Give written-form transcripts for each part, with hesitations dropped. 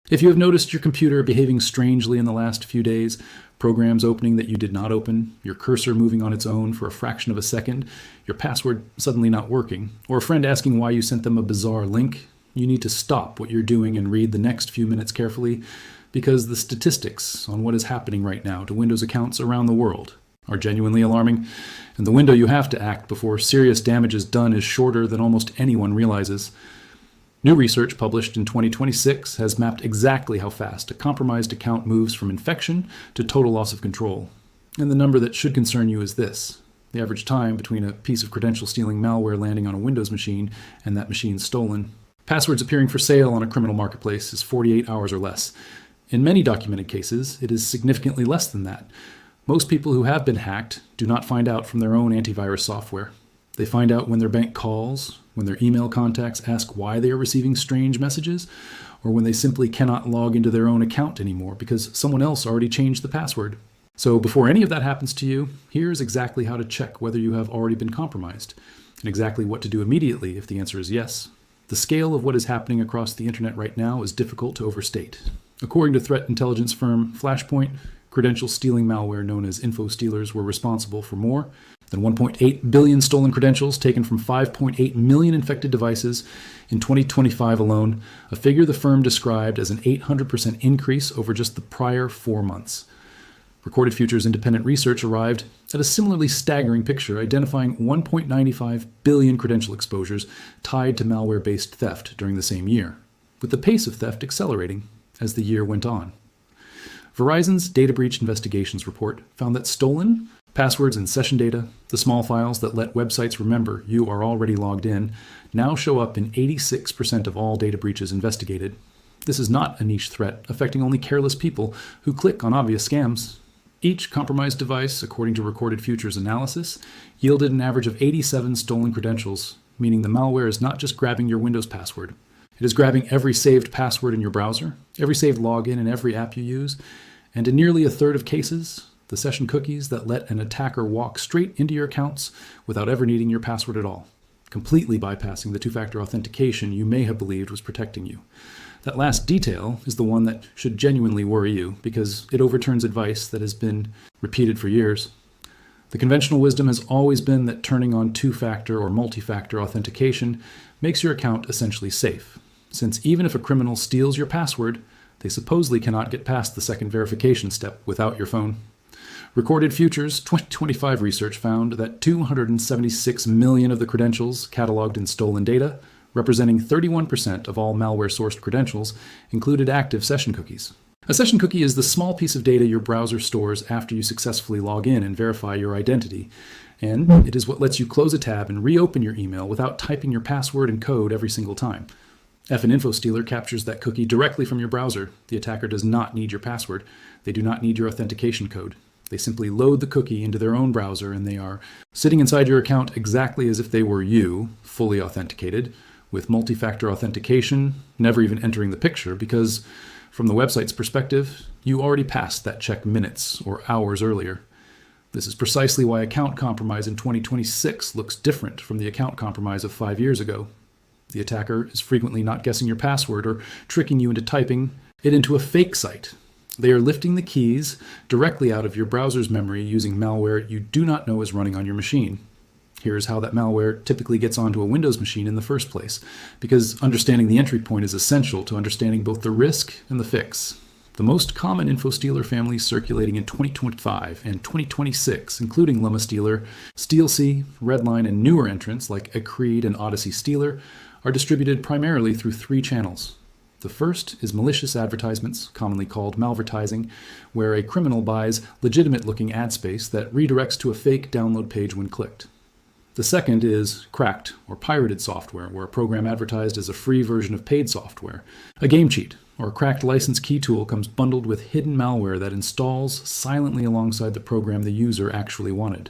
If you have noticed your computer behaving strangely in the last few days, programs opening that you did not open, your cursor moving on its own for a fraction of a second, your password suddenly not working, or a friend asking why you sent them a bizarre link, you need to stop what you're doing and read the next few minutes carefully, because the statistics on what is happening right now to Windows accounts around the world are genuinely alarming, and the window you have to act before serious damage is done is shorter than almost anyone realizes. New research published in 2026 has mapped exactly how fast a compromised account moves from infection to total loss of control. And the number that should concern you is this: the average time between a piece of credential-stealing malware landing on a Windows machine and that machine stolen. Passwords appearing for sale on a criminal marketplace is 48 hours or less. In many documented cases, it is significantly less than that. Most people who have been hacked do not find out from their own antivirus software. They find out when their bank calls, when their email contacts ask why they are receiving strange messages, or when they simply cannot log into their own account anymore because someone else already changed the password. So before any of that happens to you, here's exactly how to check whether you have already been compromised, and exactly what to do immediately if the answer is yes. The scale of what is happening across the internet right now is difficult to overstate. According to threat intelligence firm Flashpoint, credential-stealing malware known as info-stealers were responsible for more than 1.8 billion stolen credentials taken from 5.8 million infected devices in 2025 alone, a figure the firm described as an 800% increase over just the prior 4 months. Recorded Future's independent research arrived at a similarly staggering picture, identifying 1.95 billion credential exposures tied to malware-based theft during the same year, with the pace of theft accelerating as the year went on. Verizon's Data Breach Investigations report found that stolen passwords and session data, the small files that let websites remember you are already logged in, now show up in 86% of all data breaches investigated. This is not a niche threat affecting only careless people who click on obvious scams. Each compromised device, according to Recorded Future's analysis, yielded an average of 87 stolen credentials, meaning the malware is not just grabbing your Windows password. It is grabbing every saved password in your browser, every saved login in every app you use, and in nearly a third of cases, the session cookies that let an attacker walk straight into your accounts without ever needing your password at all, completely bypassing the two-factor authentication you may have believed was protecting you. That last detail is the one that should genuinely worry you because it overturns advice that has been repeated for years. The conventional wisdom has always been that turning on two-factor or multi-factor authentication makes your account essentially safe, since even if a criminal steals your password, they supposedly cannot get past the second verification step without your phone. Recorded Future's 2025 research found that 276 million of the credentials cataloged in stolen data, representing 31% of all malware-sourced credentials, included active session cookies. A session cookie is the small piece of data your browser stores after you successfully log in and verify your identity, and it is what lets you close a tab and reopen your email without typing your password and code every single time. If an info stealer captures that cookie directly from your browser, the attacker does not need your password. They do not need your authentication code. They simply load the cookie into their own browser and they are sitting inside your account exactly as if they were you, fully authenticated, with multi-factor authentication, never even entering the picture because, from the website's perspective, you already passed that check minutes or hours earlier. This is precisely why account compromise in 2026 looks different from the account compromise of 5 years ago. The attacker is frequently not guessing your password or tricking you into typing it into a fake site. They are lifting the keys directly out of your browser's memory using malware you do not know is running on your machine. Here's how that malware typically gets onto a Windows machine in the first place, because understanding the entry point is essential to understanding both the risk and the fix. The most common info-stealer families circulating in 2025 and 2026, including Llama Stealer, SteelC, Redline, and newer entrants like Accreed and Odyssey Stealer, are distributed primarily through 3 channels. The first is malicious advertisements, commonly called malvertising, where a criminal buys legitimate-looking ad space that redirects to a fake download page when clicked. The second is cracked or pirated software, where a program advertised as a free version of paid software. A game cheat or a cracked license key tool comes bundled with hidden malware that installs silently alongside the program the user actually wanted.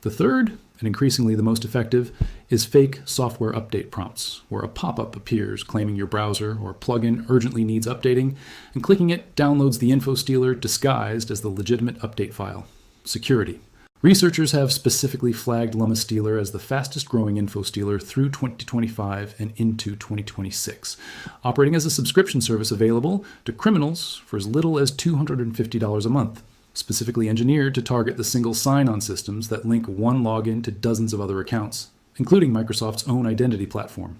The third, and increasingly the most effective, is fake software update prompts, where a pop-up appears claiming your browser or plugin urgently needs updating, and clicking it downloads the info stealer disguised as the legitimate update file. Security. Researchers have specifically flagged LumaStealer as the fastest growing info stealer through 2025 and into 2026, operating as a subscription service available to criminals for as little as $250 a month, specifically engineered to target the single sign-on systems that link one login to dozens of other accounts, including Microsoft's own identity platform.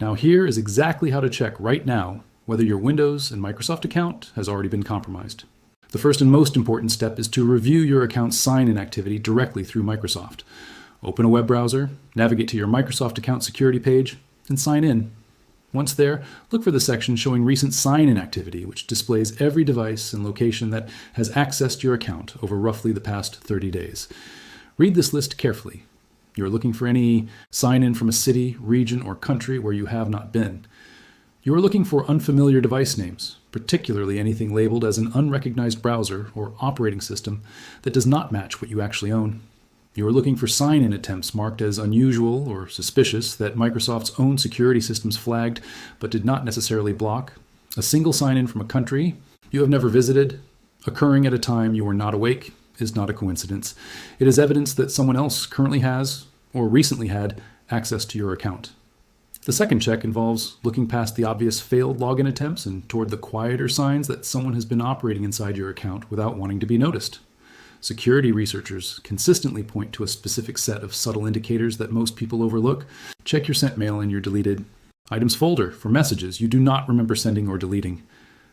Now here is exactly how to check right now whether your Windows and Microsoft account has already been compromised. The first and most important step is to review your account's sign-in activity directly through Microsoft. Open a web browser, navigate to your Microsoft account security page, and sign in. Once there, look for the section showing recent sign-in activity, which displays every device and location that has accessed your account over roughly the past 30 days. Read this list carefully. You're looking for any sign-in from a city, region, or country where you have not been. You are looking for unfamiliar device names, particularly anything labeled as an unrecognized browser or operating system that does not match what you actually own. You are looking for sign-in attempts marked as unusual or suspicious that Microsoft's own security systems flagged but did not necessarily block. A single sign-in from a country you have never visited, occurring at a time you are not awake, is not a coincidence. It is evidence that someone else currently has, or recently had, access to your account. The second check involves looking past the obvious failed login attempts and toward the quieter signs that someone has been operating inside your account without wanting to be noticed. Security researchers consistently point to a specific set of subtle indicators that most people overlook. Check your sent mail and your deleted items folder for messages you do not remember sending or deleting.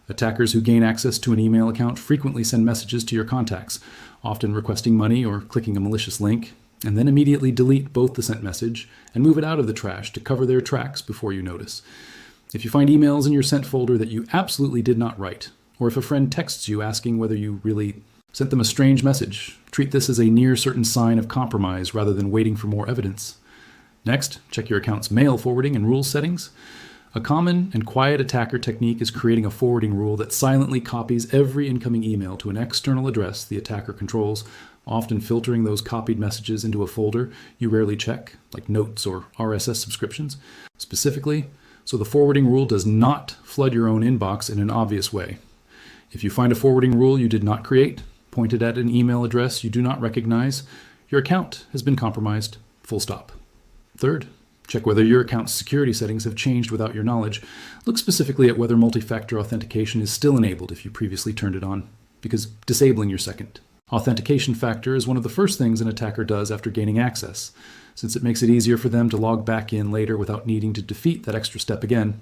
Attackers who gain access to an email account frequently send messages to your contacts, often requesting money or clicking a malicious link, and then immediately delete both the sent message and move it out of the trash to cover their tracks before you notice. If you find emails in your sent folder that you absolutely did not write, or if a friend texts you asking whether you really sent them a strange message, treat this as a near certain sign of compromise rather than waiting for more evidence. Next, check your account's mail forwarding and rules settings. A common and quiet attacker technique is creating a forwarding rule that silently copies every incoming email to an external address the attacker controls, often filtering those copied messages into a folder you rarely check, like notes or RSS subscriptions, specifically so the forwarding rule does not flood your own inbox in an obvious way. If you find a forwarding rule you did not create, pointed at an email address you do not recognize, your account has been compromised, full stop. Third, check whether your account's security settings have changed without your knowledge. Look specifically at whether multi-factor authentication is still enabled if you previously turned it on, because disabling your second authentication factor is one of the first things an attacker does after gaining access, since it makes it easier for them to log back in later without needing to defeat that extra step again.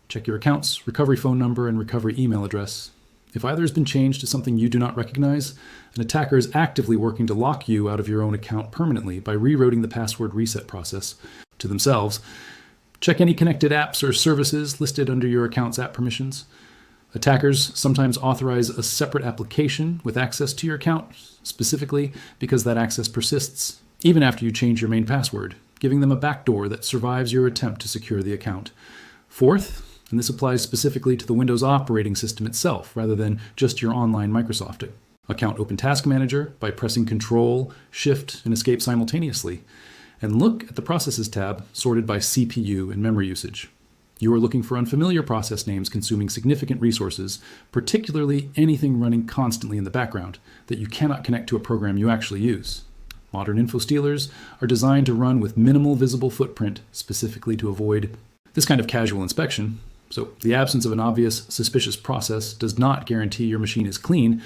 Check your account's recovery phone number and recovery email address. If either has been changed to something you do not recognize, an attacker is actively working to lock you out of your own account permanently by rewriting the password reset process to themselves. Check any connected apps or services listed under your account's app permissions. Attackers sometimes authorize a separate application with access to your account, specifically because that access persists, even after you change your main password, giving them a backdoor that survives your attempt to secure the account. Fourth, and this applies specifically to the Windows operating system itself, rather than just your online Microsoft account, open Task Manager by pressing Control, Shift, and Escape simultaneously, and look at the Processes tab sorted by CPU and memory usage. You are looking for unfamiliar process names consuming significant resources, particularly anything running constantly in the background that you cannot connect to a program you actually use. Modern info stealers are designed to run with minimal visible footprint, specifically to avoid this kind of casual inspection. So the absence of an obvious suspicious process does not guarantee your machine is clean,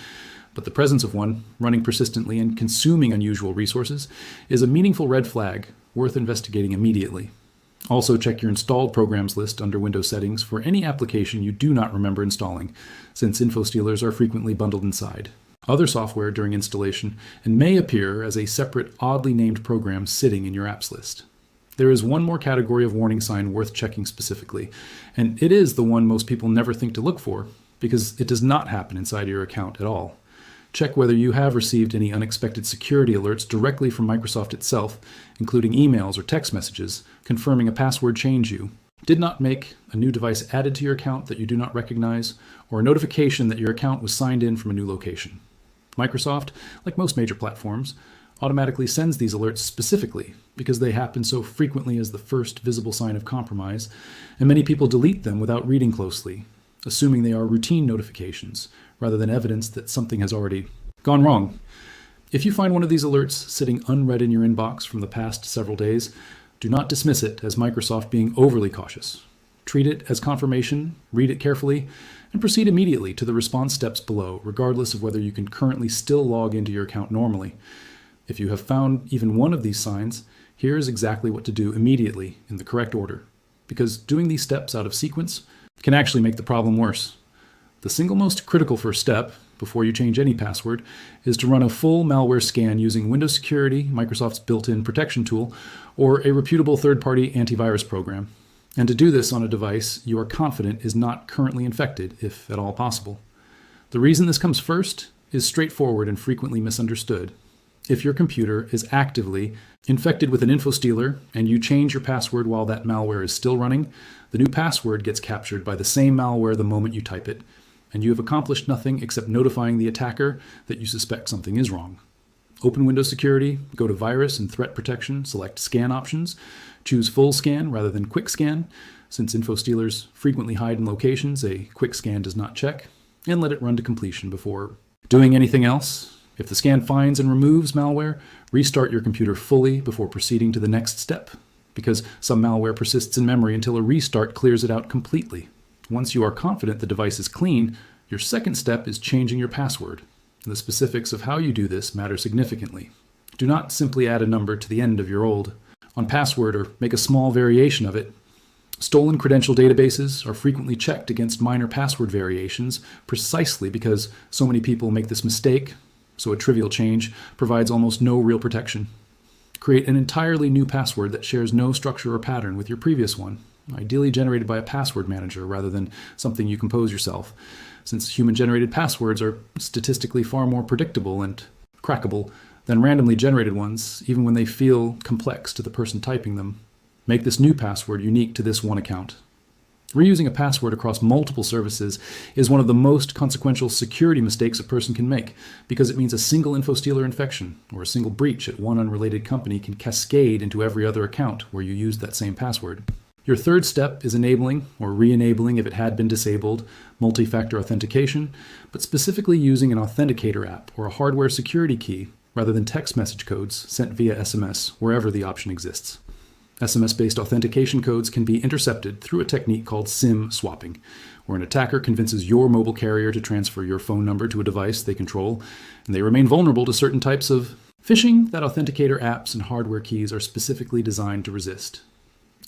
but the presence of one running persistently and consuming unusual resources is a meaningful red flag worth investigating immediately. Also, check your installed programs list under Windows settings for any application you do not remember installing, since info stealers are frequently bundled inside other software during installation and may appear as a separate, oddly named program sitting in your apps list. There is one more category of warning sign worth checking specifically, and it is the one most people never think to look for because it does not happen inside your account at all. Check whether you have received any unexpected security alerts directly from Microsoft itself, including emails or text messages confirming a password change you did not make, a new device added to your account that you do not recognize, or a notification that your account was signed in from a new location. Microsoft, like most major platforms, automatically sends these alerts specifically because they happen so frequently as the first visible sign of compromise, and many people delete them without reading closely, assuming they are routine notifications rather than evidence that something has already gone wrong. If you find one of these alerts sitting unread in your inbox from the past several days, do not dismiss it as Microsoft being overly cautious. Treat it as confirmation, read it carefully, and proceed immediately to the response steps below, regardless of whether you can currently still log into your account normally. If you have found even one of these signs, here is exactly what to do immediately in the correct order, because doing these steps out of sequence can actually make the problem worse. The single most critical first step, before you change any password, is to run a full malware scan using Windows Security, Microsoft's built-in protection tool, or a reputable third-party antivirus program. And to do this on a device you are confident is not currently infected, if at all possible. The reason this comes first is straightforward and frequently misunderstood. If your computer is actively infected with an info stealer and you change your password while that malware is still running, the new password gets captured by the same malware the moment you type it, and you have accomplished nothing except notifying the attacker that you suspect something is wrong. Open Windows Security, go to Virus and Threat Protection, select Scan Options, choose Full Scan rather than Quick Scan, since info stealers frequently hide in locations a quick scan does not check, and let it run to completion before doing anything else. If the scan finds and removes malware, restart your computer fully before proceeding to the next step, because some malware persists in memory until a restart clears it out completely. Once you are confident the device is clean, your second step is changing your password. The specifics of how you do this matter significantly. Do not simply add a number to the end of your old password or make a small variation of it. Stolen credential databases are frequently checked against minor password variations precisely because so many people make this mistake, so a trivial change provides almost no real protection. Create an entirely new password that shares no structure or pattern with your previous one, ideally generated by a password manager rather than something you compose yourself, since human-generated passwords are statistically far more predictable and crackable than randomly generated ones, even when they feel complex to the person typing them. Make this new password unique to this one account. Reusing a password across multiple services is one of the most consequential security mistakes a person can make, because it means a single info stealer infection or a single breach at one unrelated company can cascade into every other account where you used that same password. Your third step is enabling, or re-enabling if it had been disabled, multi-factor authentication, but specifically using an authenticator app or a hardware security key rather than text message codes sent via SMS wherever the option exists. SMS-based authentication codes can be intercepted through a technique called SIM swapping, where an attacker convinces your mobile carrier to transfer your phone number to a device they control, and they remain vulnerable to certain types of phishing that authenticator apps and hardware keys are specifically designed to resist.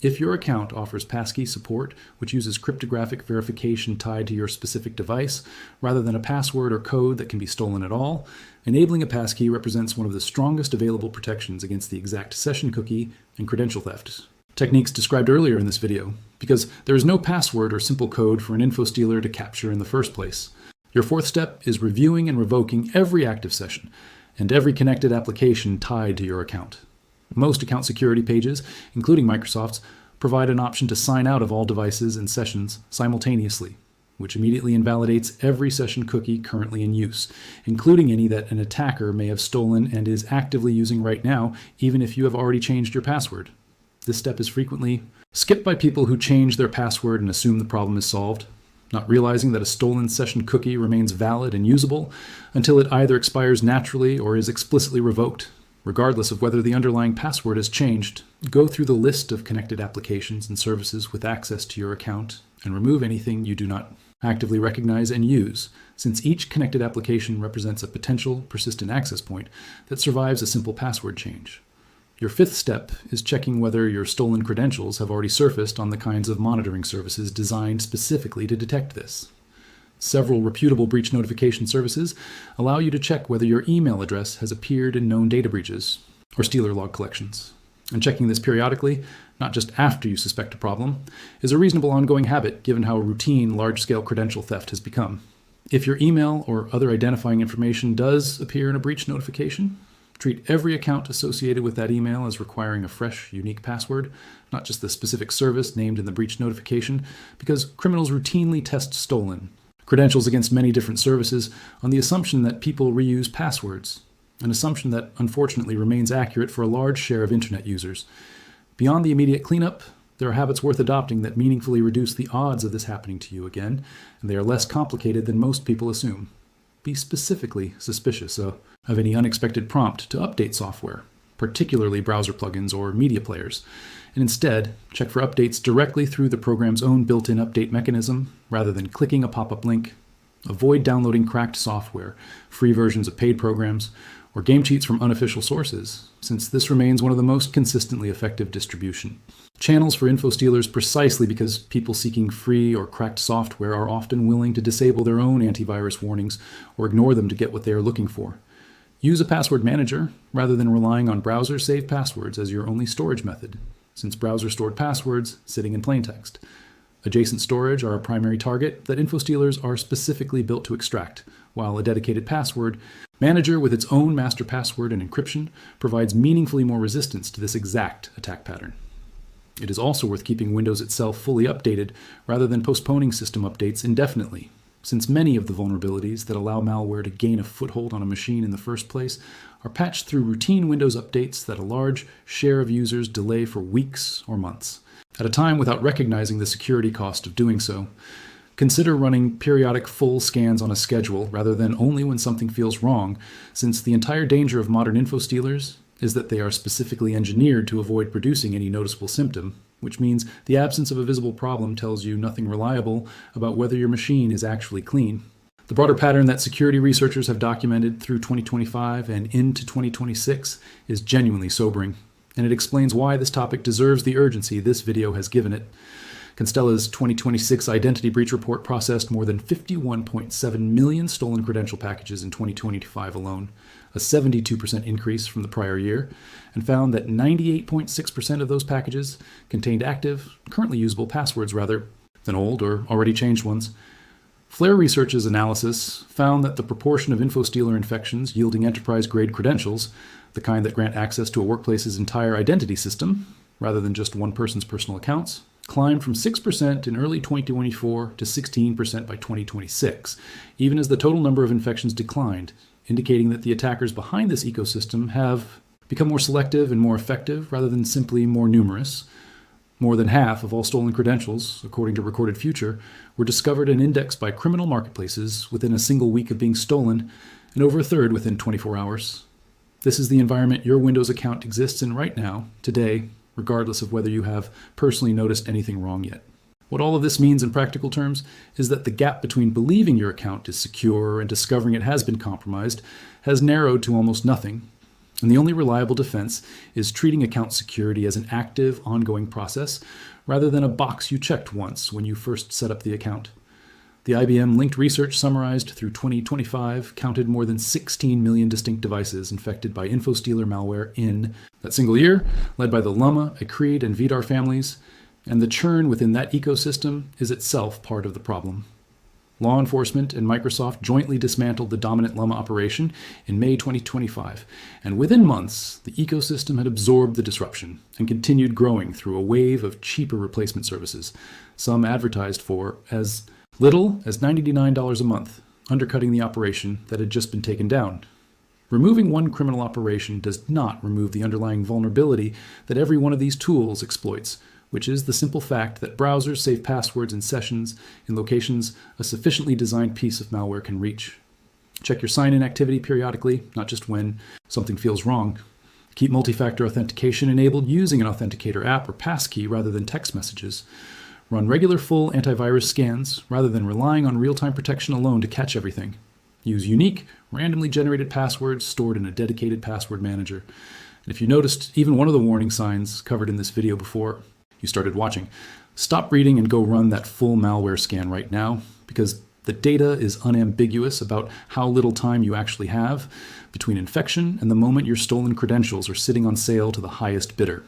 If your account offers passkey support, which uses cryptographic verification tied to your specific device, rather than a password or code that can be stolen at all, enabling a passkey represents one of the strongest available protections against the exact session cookie and credential theft techniques described earlier in this video, because there is no password or simple code for an info stealer to capture in the first place. Your fourth step is reviewing and revoking every active session and every connected application tied to your account. Most account security pages, including Microsoft's, provide an option to sign out of all devices and sessions simultaneously, which immediately invalidates every session cookie currently in use, including any that an attacker may have stolen and is actively using right now, even if you have already changed your password. This step is frequently skipped by people who change their password and assume the problem is solved, not realizing that a stolen session cookie remains valid and usable until it either expires naturally or is explicitly revoked. Regardless of whether the underlying password has changed, go through the list of connected applications and services with access to your account and remove anything you do not actively recognize and use, since each connected application represents a potential persistent access point that survives a simple password change. Your fifth step is checking whether your stolen credentials have already surfaced on the kinds of monitoring services designed specifically to detect this. Several reputable breach notification services allow you to check whether your email address has appeared in known data breaches or stealer log collections. And checking this periodically, not just after you suspect a problem, is a reasonable ongoing habit given how routine large-scale credential theft has become. If your email or other identifying information does appear in a breach notification, treat every account associated with that email as requiring a fresh, unique password, not just the specific service named in the breach notification, because criminals routinely test stolen credentials against many different services on the assumption that people reuse passwords, an assumption that unfortunately remains accurate for a large share of internet users. Beyond the immediate cleanup, there are habits worth adopting that meaningfully reduce the odds of this happening to you again, and they are less complicated than most people assume. be specifically suspicious of any unexpected prompt to update software, particularly browser plugins or media players, and instead check for updates directly through the program's own built-in update mechanism rather than clicking a pop-up link. Avoid downloading cracked software, free versions of paid programs, or game cheats from unofficial sources, since this remains one of the most consistently effective distribution channels for info stealers, precisely because people seeking free or cracked software are often willing to disable their own antivirus warnings or ignore them to get what they are looking for. Use a password manager rather than relying on browser-saved passwords as your only storage method, since browser-stored passwords sitting in plain text. Adjacent storage are a primary target that info stealers are specifically built to extract, while a dedicated password manager with its own master password and encryption provides meaningfully more resistance to this exact attack pattern. It is also worth keeping Windows itself fully updated rather than postponing system updates indefinitely, since many of the vulnerabilities that allow malware to gain a foothold on a machine in the first place are patched through routine Windows updates that a large share of users delay for weeks or months. At a time without recognizing the security cost of doing so, consider running periodic full scans on a schedule rather than only when something feels wrong, since the entire danger of modern info stealers is that they are specifically engineered to avoid producing any noticeable symptom, which means the absence of a visible problem tells you nothing reliable about whether your machine is actually clean. The broader pattern that security researchers have documented through 2025 and into 2026 is genuinely sobering, and it explains why this topic deserves the urgency this video has given it. Constella's 2026 identity breach report processed more than 51.7 million stolen credential packages in 2025 alone, a 72% increase from the prior year, and found that 98.6% of those packages contained active, currently usable passwords rather than old or already changed ones. Flare Research's analysis found that the proportion of info stealer infections yielding enterprise-grade credentials, the kind that grant access to a workplace's entire identity system, rather than just one person's personal accounts, climbed from 6% in early 2024 to 16% by 2026, even as the total number of infections declined, indicating that the attackers behind this ecosystem have become more selective and more effective rather than simply more numerous. More than half of all stolen credentials, according to Recorded Future, were discovered and indexed by criminal marketplaces within a single week of being stolen, and over a third within 24 hours. This is the environment your Windows account exists in right now, today, regardless of whether you have personally noticed anything wrong yet. What all of this means in practical terms is that the gap between believing your account is secure and discovering it has been compromised has narrowed to almost nothing, and the only reliable defense is treating account security as an active, ongoing process rather than a box you checked once when you first set up the account. The IBM linked research summarized through 2025 counted more than 16 million distinct devices infected by InfoStealer malware in that single year, led by the Llama, Acreed, and Vidar families, and the churn within that ecosystem is itself part of the problem. Law enforcement and Microsoft jointly dismantled the dominant Llama operation in May 2025, and within months, the ecosystem had absorbed the disruption and continued growing through a wave of cheaper replacement services, some advertised for as little as $99 a month, undercutting the operation that had just been taken down. Removing one criminal operation does not remove the underlying vulnerability that every one of these tools exploits, which is the simple fact that browsers save passwords in sessions in locations a sufficiently designed piece of malware can reach. Check your sign-in activity periodically, not just when something feels wrong. Keep multi-factor authentication enabled using an authenticator app or passkey rather than text messages. Run regular full antivirus scans rather than relying on real-time protection alone to catch everything. Use unique, randomly generated passwords stored in a dedicated password manager. And if you noticed even one of the warning signs covered in this video before you started watching, stop reading and go run that full malware scan right now, because the data is unambiguous about how little time you actually have between infection and the moment your stolen credentials are sitting on sale to the highest bidder.